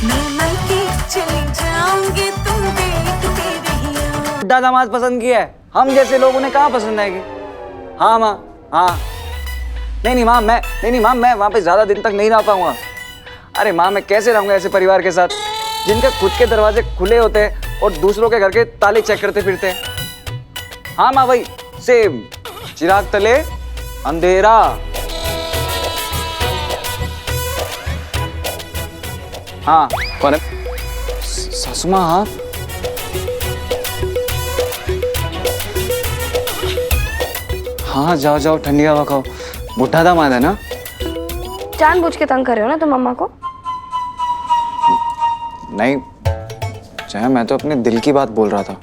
मैं मायके चली जाऊंगी तुम देखते रहियो। दामाद पसंद किया है, हम जैसे लोगों ने कहाँ पसंद आएगी। हाँ माँ, हाँ नहीं माँ, मैं वहाँ पे ज्यादा दिन तक नहीं रह पाऊंगा। अरे माँ, मैं कैसे रहूंगा ऐसे परिवार के साथ जिनके खुद के दरवाजे खुले होते हैं और दूसरों के घर के ताले चेक करते फिरते हैं। हाँ माँ, वही सेम चिराग तले अंधेरा। हाँ कौन है? सासू माँ। हाँ हाँ, जाओ जाओ, ठंडी हवा खाओ। बुढ़ा दामाद है ना। जानबूझ के तंग कर रहे हो ना तुम मम्मा को? नहीं चाहे, मैं तो अपने दिल की बात बोल रहा था,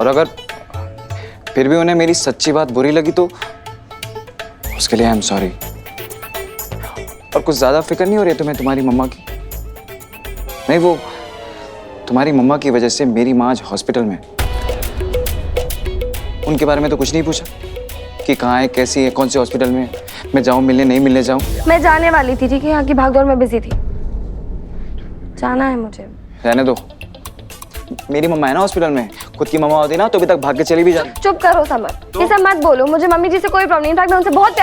और अगर फिर भी उन्हें मेरी सच्ची बात बुरी लगी तो उसके लिए आई एम सॉरी। और कुछ ज्यादा फिक्र नहीं हो रही है तुम्हें तुम्हारी मम्मा की? नहीं, वो तुम्हारी मम्मा की वजह से मेरी माँ आज हॉस्पिटल में। उनके बारे में तो कुछ नहीं पूछा कि कहाँ है, कैसी है, कौन से हॉस्पिटल में, मैं जाऊँ मिलने, नहीं मिलने जाऊँ? मैं जाने वाली थी, ठीक है, यहाँ की भागदौड़ में बिजी थी। जाना है मुझे। रहने दो, मेरी मम्मा है ना हॉस्पिटल में। खुद की मम्मा होती ना तो अभी तक भाग के चली भी जाती। चुप करो समर, ये सब मत बोलो। मुझे मम्मी जी से कोई प्रॉब्लम नहीं था, मैं उनसे बहुत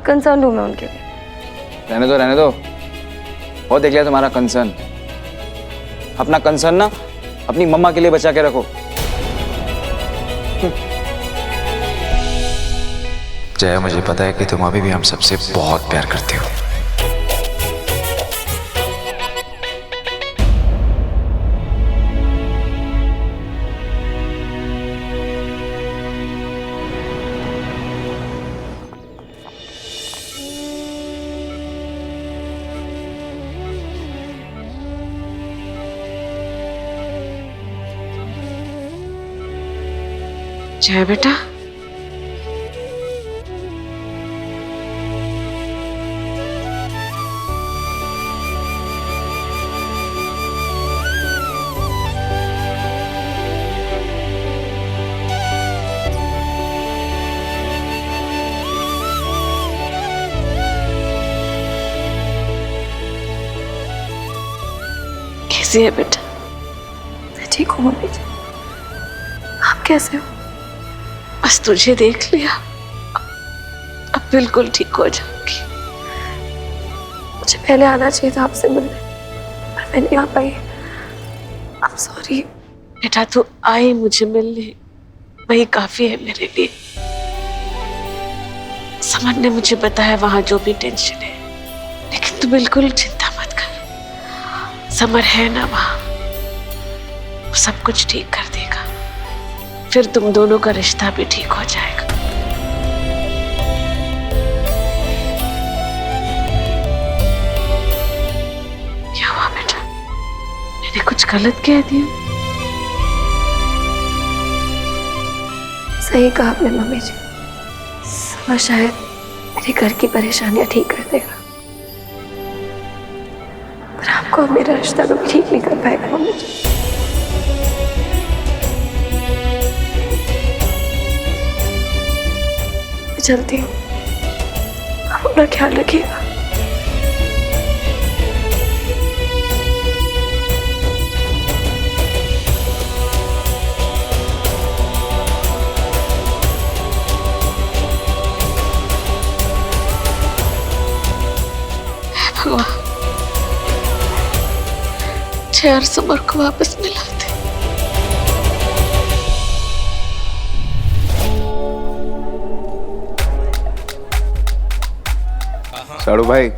कंसर्न हूँ मैं उनके लिए। रहने दो, बहुत देख लिया तुम्हारा कंसर्न। अपना कंसर्न ना अपनी मम्मा के लिए बचा के रखो। जया, मुझे पता है कि तुम अभी भी हम सबसे बहुत प्यार करते हो। जय बेटा, कैसी है बेटा? मैं ठीक हूँ मम्मी जी, आप कैसे हो? बस तुझे देख लिया, अब बिल्कुल ठीक हो जाऊंगी। मुझे पहले आना चाहिए था आपसे मिलने, पर मैं नहीं आ पाई। I'm sorry। बेटा तू आई मुझे मिलने, वही काफी है मेरे लिए। समर ने मुझे बताया वहां जो भी टेंशन है, लेकिन तू बिल्कुल चिंता मत कर। समर है ना वहां, वो सब कुछ ठीक कर देगा। फिर तुम दोनों का रिश्ता भी ठीक हो जाएगा। क्या हुआ बेटा? मैंने कुछ गलत कह दिया? सही कहा आपने मम्मी जी, समर शायद मेरे घर की परेशानियां ठीक कर देगा, पर आपको अब मेरा रिश्ता कभी ठीक नहीं कर पाएगा मम्मी जी। मैं चलती हूँ, आप अपना ख्याल रखिएगा। भगवान, जय समर को वापस मिला दे। साड़ू भाई,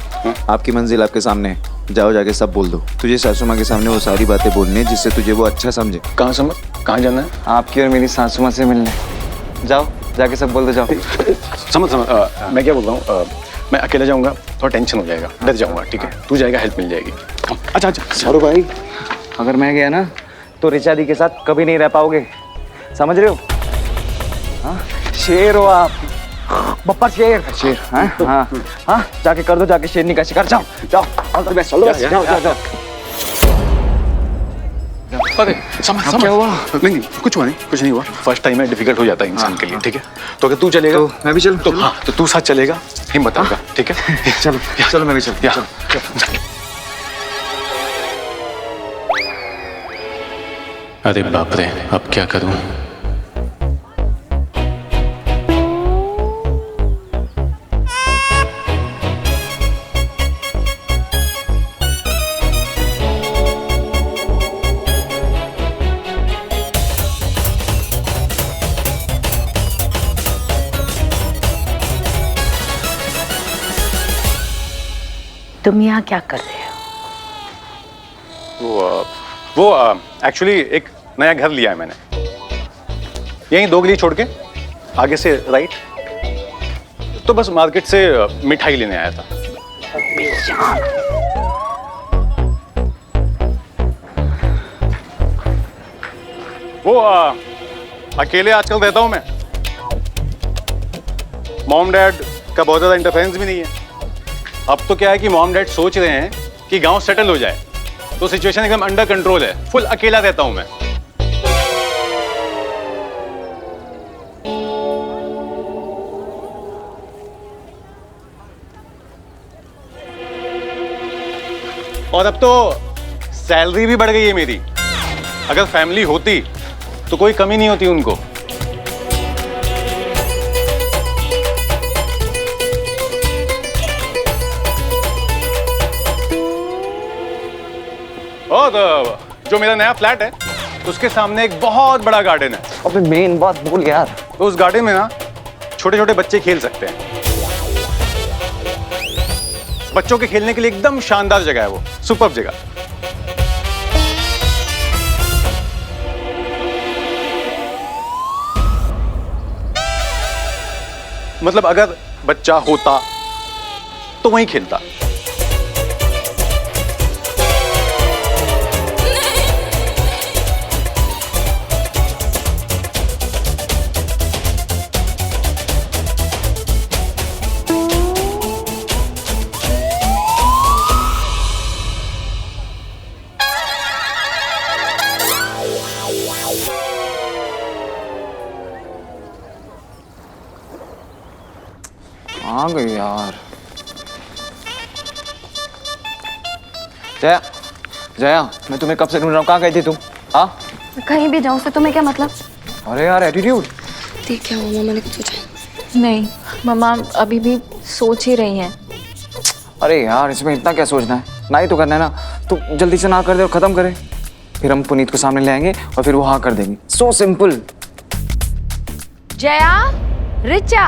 आपकी मंजिल आपके सामने है। जाओ, जाके सब बोल दो। तुझे सासू माँ के सामने वो सारी बातें बोलनी है जिससे तुझे वो अच्छा समझे। कहाँ समझ, कहाँ जाना है? आपकी और मेरी सासू माँ से मिलने। जाओ, जाके सब बोल दो, जाओ। समझ मैं क्या बोल रहा हूँ, मैं अकेला जाऊँगा, थोड़ा टेंशन हो जाएगा, डर जाऊँगा, ठीक है? तू जाएगा, हेल्प मिल जाएगी। अच्छा, साड़ू भाई, अगर मैं गया ना तो रिचा दी के साथ कभी नहीं रह पाओगे, समझ रहे हो? हाँ, शेर हो आप, बप्पा शेर। शेर, हाँ हाँ हाँ, जाके कर दो, जाके शेरनी का शिकार। जाओ जाओ, all the best, all the best, जाओ जाओ जाओ। अरे समझ क्या हुआ? नहीं कुछ हुआ नहीं, कुछ नहीं हुआ। फर्स्ट टाइम है, डिफिकल्ट हो जाता है इंसान के लिए, ठीक है। तो अगर तू चलेगा तो मैं भी चलूं? तो हाँ, तो तू साथ चलेगा, हिम्मत आएगा, ठीक है। चलो चलो मैं भी चलूं। या, चलो। अरे बाप रे, अब क्या करूं? तुम यहाँ क्या कर रहे हो? वो एक्चुअली एक नया घर लिया है मैंने, यहीं 2 गली छोड़ के आगे से राइट। तो बस मार्केट से मिठाई लेने आया था। वो अकेले आजकल रहता हूं मैं, मॉम डैड का बहुत ज्यादा इंटरफेरेंस भी नहीं है। अब तो क्या है कि मॉम डैड सोच रहे हैं कि गांव सेटल हो जाए, तो सिचुएशन एकदम अंडर कंट्रोल है। फुल अकेला रहता हूं मैं। और अब तो सैलरी भी बढ़ गई है मेरी। अगर फैमिली होती तो कोई कमी नहीं होती उनको। और जो मेरा नया फ्लैट है उसके सामने एक बहुत बड़ा गार्डन है। अबे मेन बात बोल यार। तो उस गार्डन में ना छोटे छोटे बच्चे खेल सकते हैं। बच्चों के खेलने के लिए एकदम शानदार जगह है वो, सुपर्ब जगह। मतलब अगर बच्चा होता तो वहीं खेलता। आ गई यार। जया जया, मैं तुम्हें कब से ढूंढ रहा हूँ, कहाँ गई थी तुम? हाँ कहीं भी जाऊँ से तुम्हें क्या मतलब? अरे यार एटीट्यूड। ठीक है मामा, मैंने कुछ सोचा नहीं मम्मा अभी भी सोच ही रही हैं। अरे यार इसमें इतना क्या सोचना है, ना ही तो करना है ना। तो जल्दी से ना कर दे और खत्म करे, फिर हम पुनीत को सामने ले आएंगे और फिर वो हाँ कर देंगे। So simple. Jaya, Richa,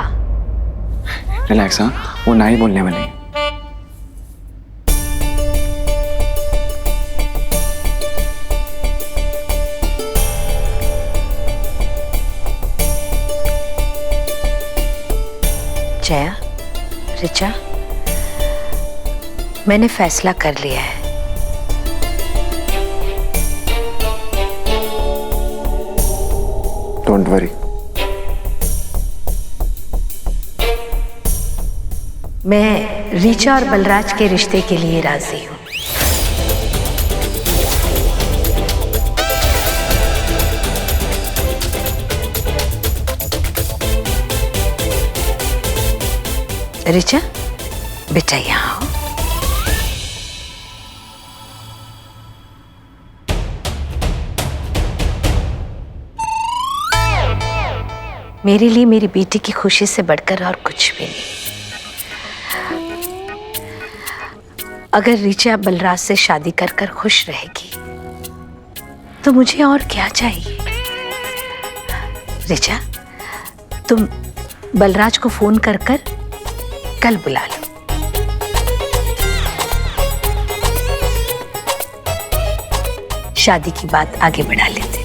relax. हाँ वो ना ही बोलने वाले हैं। जया, रिचा, मैंने फैसला कर लिया है। Don't worry. मैं रिचा और बलराज के रिश्ते के लिए राजी हूँ। रिचा, बेटा यहाँ आओ। मेरे लिए मेरी बेटी की खुशी से बढ़कर और कुछ भी नहीं। अगर रिचा बलराज से शादी कर कर खुश रहेगी तो मुझे और क्या चाहिए। रिचा, तुम बलराज को फोन कर कर कल बुला लो। शादी की बात आगे बढ़ा लेते।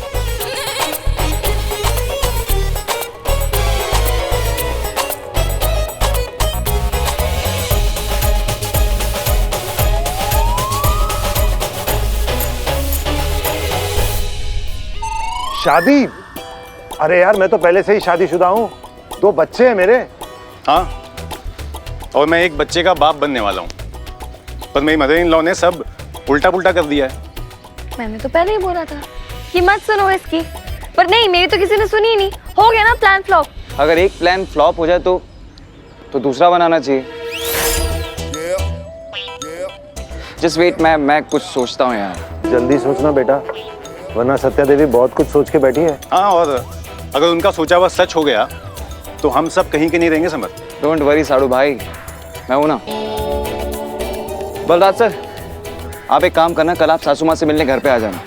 शादी? अरे यार मैं तो पहले से ही शादीशुदा हूँ, 2 बच्चे हैं मेरे। हाँ, और मैं एक बच्चे का बाप बनने वाला हूँ, पर मेरी मदर इन लॉ ने सब उल्टा पुल्टा कर दिया है। मैंने तो पहले ही बोला था। कि मत सुनो इसकी। पर नहीं, मेरी तो किसी ने सुनी ही नहीं। हो गया ना प्लान फ्लॉप। अगर एक प्लान फ्लॉप हो जाए तो दूसरा बनाना चाहिए। जस्ट वेट, मैं कुछ सोचता हूँ यार। जल्दी सोचना बेटा, वरना सत्या देवी बहुत कुछ सोच के बैठी है। हाँ, और अगर उनका सोचा हुआ सच हो गया तो हम सब कहीं के नहीं रहेंगे समर। डोंट वरी साड़ू भाई, मैं हूं ना। बलराज सर, आप एक काम करना, कल आप सासू माँ से मिलने घर पे आ जाना,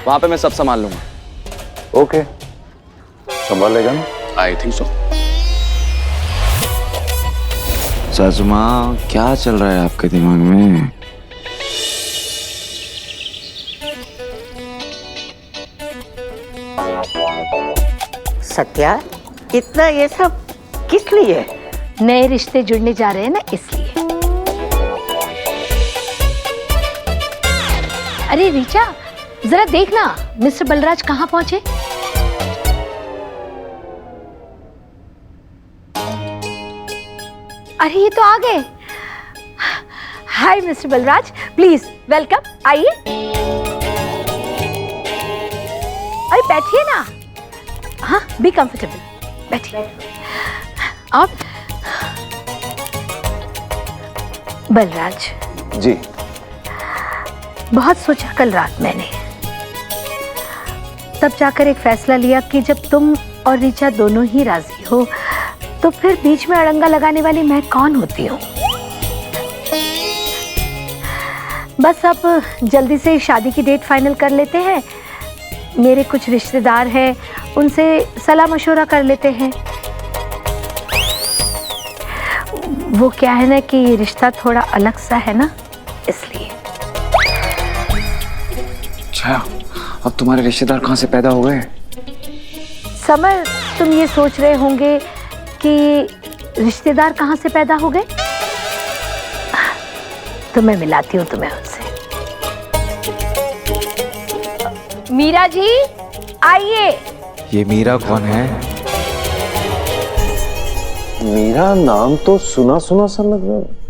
वहां पे मैं सब संभाल लूंगा। ओके, संभाल लेगा ना? I think so. सासू माँ, क्या चल रहा है आपके दिमाग में? सत्या, इतना ये सब किस लिए? नए रिश्ते जुड़ने जा रहे हैं ना, इसलिए। अरे ऋचा, जरा देखना मिस्टर बलराज कहाँ पहुंचे। अरे ये तो आ गए। हाय मिस्टर बलराज, प्लीज वेलकम, आइए। अरे बैठिए ना। हाँ, बी कंफर्टेबल, बैठिए। आप बलराज जी। बहुत सोचा कल रात मैंने, तब जाकर एक फैसला लिया कि जब तुम और ऋचा दोनों ही राजी हो तो फिर बीच में अड़ंगा लगाने वाली मैं कौन होती हूँ। बस अब जल्दी से शादी की डेट फाइनल कर लेते हैं। मेरे कुछ रिश्तेदार हैं, उनसे सलाह मशवरा कर लेते हैं। वो क्या है ना कि ये रिश्ता थोड़ा अलग सा है ना, इसलिए। छाया, अब तुम्हारे रिश्तेदार कहाँ से पैदा हो गए? समर, तुम ये सोच रहे होंगे कि रिश्तेदार कहाँ से पैदा हो गए, तो मैं मिलाती हूँ तुम्हें उनसे। मीरा जी, आइए। ये मीरा कौन है? मेरा नाम तो सुना सुना सा लग रहा है।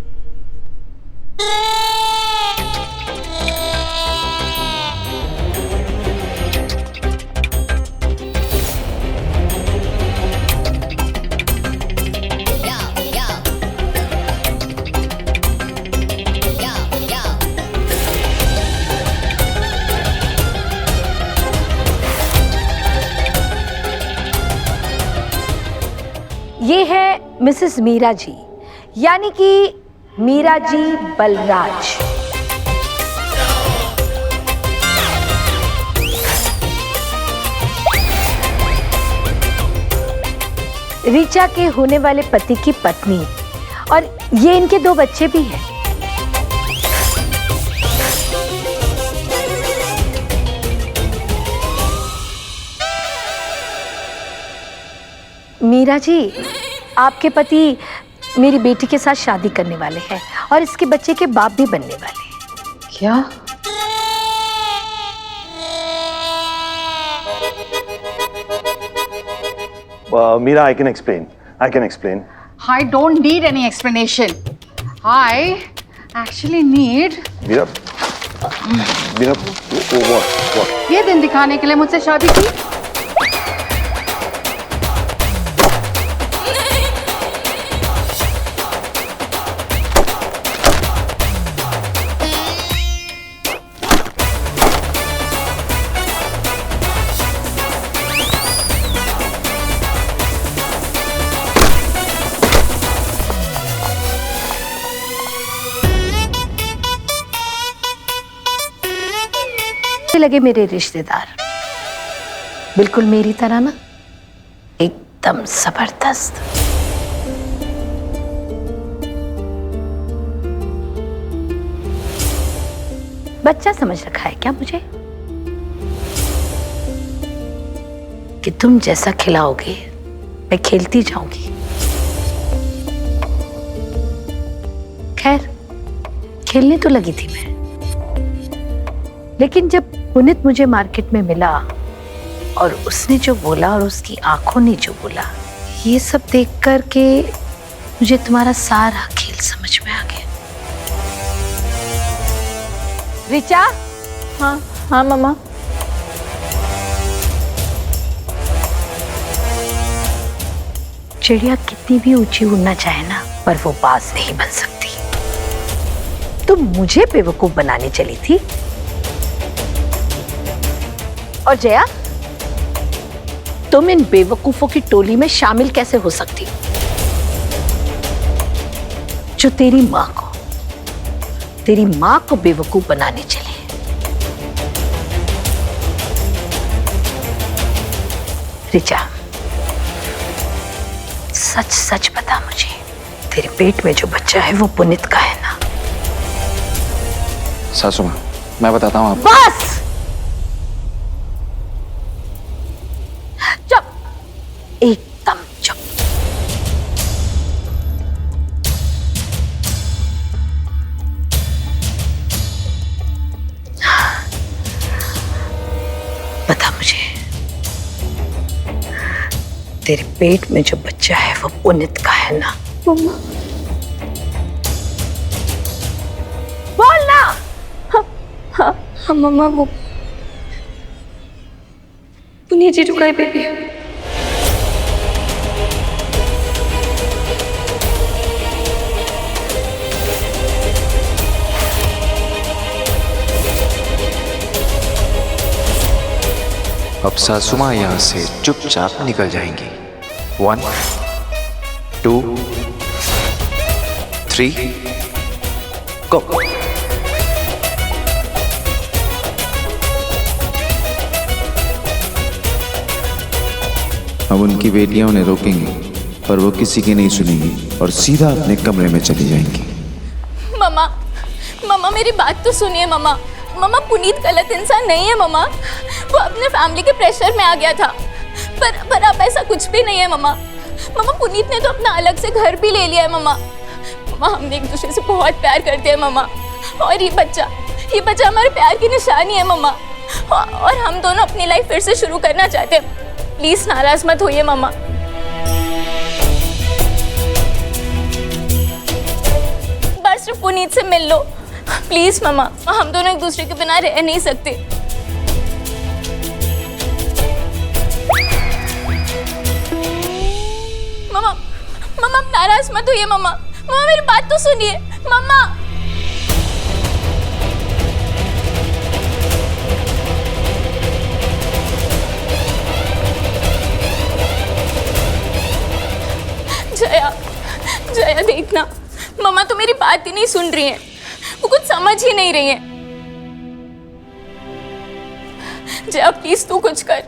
ये है मिसेस मीरा जी, यानी कि मीरा जी बलराज। ऋचा के होने वाले पति की पत्नी, और ये इनके 2 बच्चे भी हैं। मीरा जी, आपके पति मेरी बेटी के साथ शादी करने वाले हैं और इसके बच्चे के बाप भी बनने वाले हैं। क्या? Meera, I can explain. I don't need any explanation. I actually need Meera, what? ये दिन दिखाने के लिए मुझसे शादी की। लगे मेरे रिश्तेदार बिल्कुल मेरी तरह ना, एकदम जबरदस्त। बच्चा समझ रखा है क्या मुझे कि तुम जैसा खिलाओगे मैं खेलती जाऊंगी। खैर, खेलने तो लगी थी मैं, लेकिन जब पुनीत मुझे मार्केट में मिला और उसने जो बोला और उसकी आंखों ने जो बोला, ये सब देख कर के मुझे तुम्हारा सारा खेल समझ में आ गया। ऋचा। हाँ हाँ मम्मा। चिड़िया कितनी भी ऊंची उड़ना चाहे ना, पर वो बाज नहीं बन सकती। तुम मुझे बेवकूफ बनाने चली थी। और जया, तुम इन बेवकूफों की टोली में शामिल कैसे हो सकती जो तेरी माँ को बेवकूफ बनाने चले? रिचा, सच सच बता मुझे, तेरे पेट में जो बच्चा है वो पुनीत का है ना? सासू माँ, मैं बताता हूँ आपको। बस चुप, एकदम चुप। बता मुझे, तेरे पेट में जो बच्चा है वो पुनीत का है ना? मम्मा, बोलना। हाँ मम्मा, वो पुनीत जीजू का ही बेबी है। अब सासू माँ यहाँ से चुपचाप निकल जाएंगी। 1 2 3 गो। अब उनकी बेटियां उन्हें रोकेंगी, पर वो किसी की नहीं सुनेंगी और सीधा अपने कमरे में चली जाएंगी। मम्मा, मम्मा मेरी बात तो सुनिए मम्मा। मम्मा, पुनीत गलत इंसान नहीं है मम्मा। वो अपने फैमिली के प्रेशर में आ गया था, पर अब ऐसा कुछ भी नहीं है मम्मा। मम्मा, पुनीत ने तो अपना अलग से घर भी ले लिया है मम्मा। मम्मा, हमने एक दूसरे से बहुत प्यार करते हैं मम्मा, और ये बच्चा हमारे प्यार की निशानी है मम्मा। और हम दोनों अपनी लाइफ फिर से शुरू करना चाहते हैं। प्लीज नाराज मत होइए मम्मा। बस सिर्फ पुनीत से मिल लो प्लीज मम्मा। हम दोनों एक दूसरे के बिना रह नहीं सकते। मम्मा, मम्मा नाराज मत होइए मम्मा। मम्मा मेरी बात तो सुनिए मम्मा। जया देखना, मम्मा तो मेरी बात ही नहीं सुन रही हैं। वो कुछ समझ ही नहीं रही है। जया प्लीज तू कुछ कर,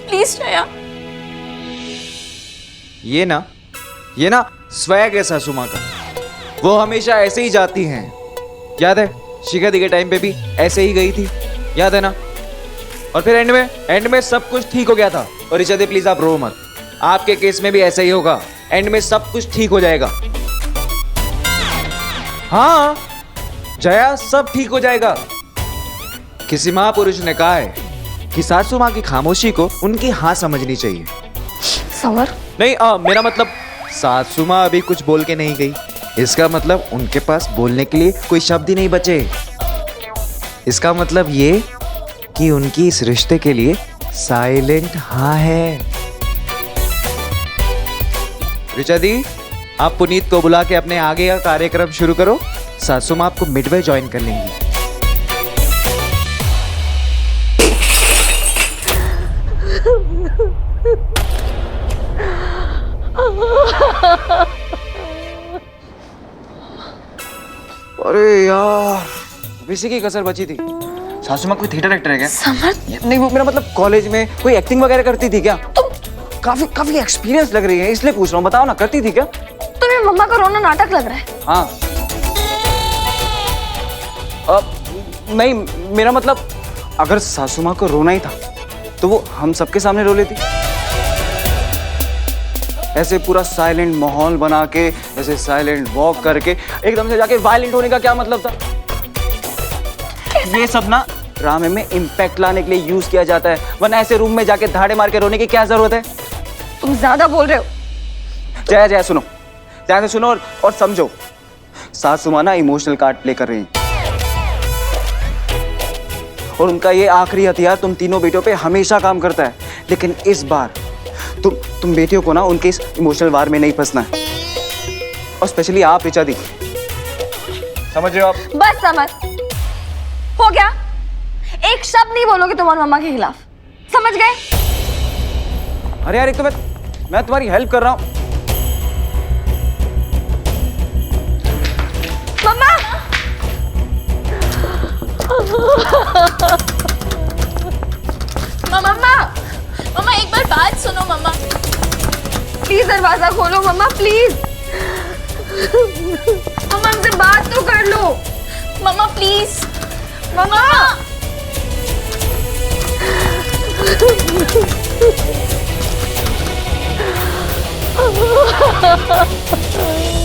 प्लीज जया। ये ना स्वैग है सासू माँ का। वो हमेशा ऐसे ही जाती हैं। याद है शिखा दी के टाइम पे भी ऐसे ही गई थी, याद है ना? और फिर एंड में सब कुछ ठीक हो गया था। और रिचा दी प्लीज आप रो मत, आपके केस में भी ऐसा ही होगा। एंड में सब कुछ ठीक हो जाएगा। हाँ जया, सब ठीक हो जाएगा। किसी महापुरुष ने कहा है कि सासू माँ की खामोशी को उनकी हाँ समझनी चाहिए। सवर नहीं, मेरा मतलब सासू माँ अभी कुछ बोल के नहीं गई। इसका मतलब उनके पास बोलने के लिए कोई शब्द ही नहीं बचे। इसका मतलब ये कि उनकी इस रिश्ते के लिए साइलेंट हाँ है। रिचा दी, आप पुनीत को बुला के अपने आगे का कार्यक्रम शुरू करो। सासू माँ आपको मिडवे ज्वाइन कर लेंगी। अरे यार, इसी की कसर बची थी। सासू माँ कोई थिएटर एक्टर है क्या? समर, नहीं, वो मेरा मतलब कॉलेज में कोई एक्टिंग वगैरह करती थी क्या? तुम काफी एक्सपीरियंस लग रही है, इसलिए पूछ रहा हूँ। बताओ ना, करती थी क्या? तुम्हें मम्मा का रोना नाटक लग रहा है? हाँ। नहीं, मेरा मतलब अगर सासू माँ को रोना ही था तो वो हम सबके सामने रो लेती। ऐसे पूरा साइलेंट माहौल बना के, ऐसे साइलेंट वॉक करके एकदम से जाके वायलेंट होने का क्या मतलब था? ये सब ना ड्रामे में इम्पैक्ट लाने के लिए यूज किया जाता है, वरना ऐसे रूम में जाके धाड़े मार के रोने की क्या जरूरत है? तुम ज्यादा बोल रहे हो। जया सुनो, ध्यान से सुनो और समझो। सासू माँ ना इमोशनल कार्ड प्ले कर रही हैं और उनका ये आखिरी हथियार तुम तीनों बेटों पे हमेशा काम करता है। लेकिन इस बार तुम बेटियों को ना उनके इस इमोशनल वार में नहीं फंसना है, और स्पेशली आप ऋचा दी, समझ रहे हो आप? बस समझ हो गया, एक शब्द नहीं बोलोगे तुम और मम्मा के खिलाफ, समझ गए? अरे यार, एक तो मैं तुम्हारी हेल्प कर रहा हूँ। मम्मा मम्मा मम्मा एक बार बात सुनो मम्मा। प्लीज दरवाजा खोलो मम्मा, प्लीज। मम्मा हमसे बात तो कर लो। मम्मा प्लीज। मम्मा मम्मा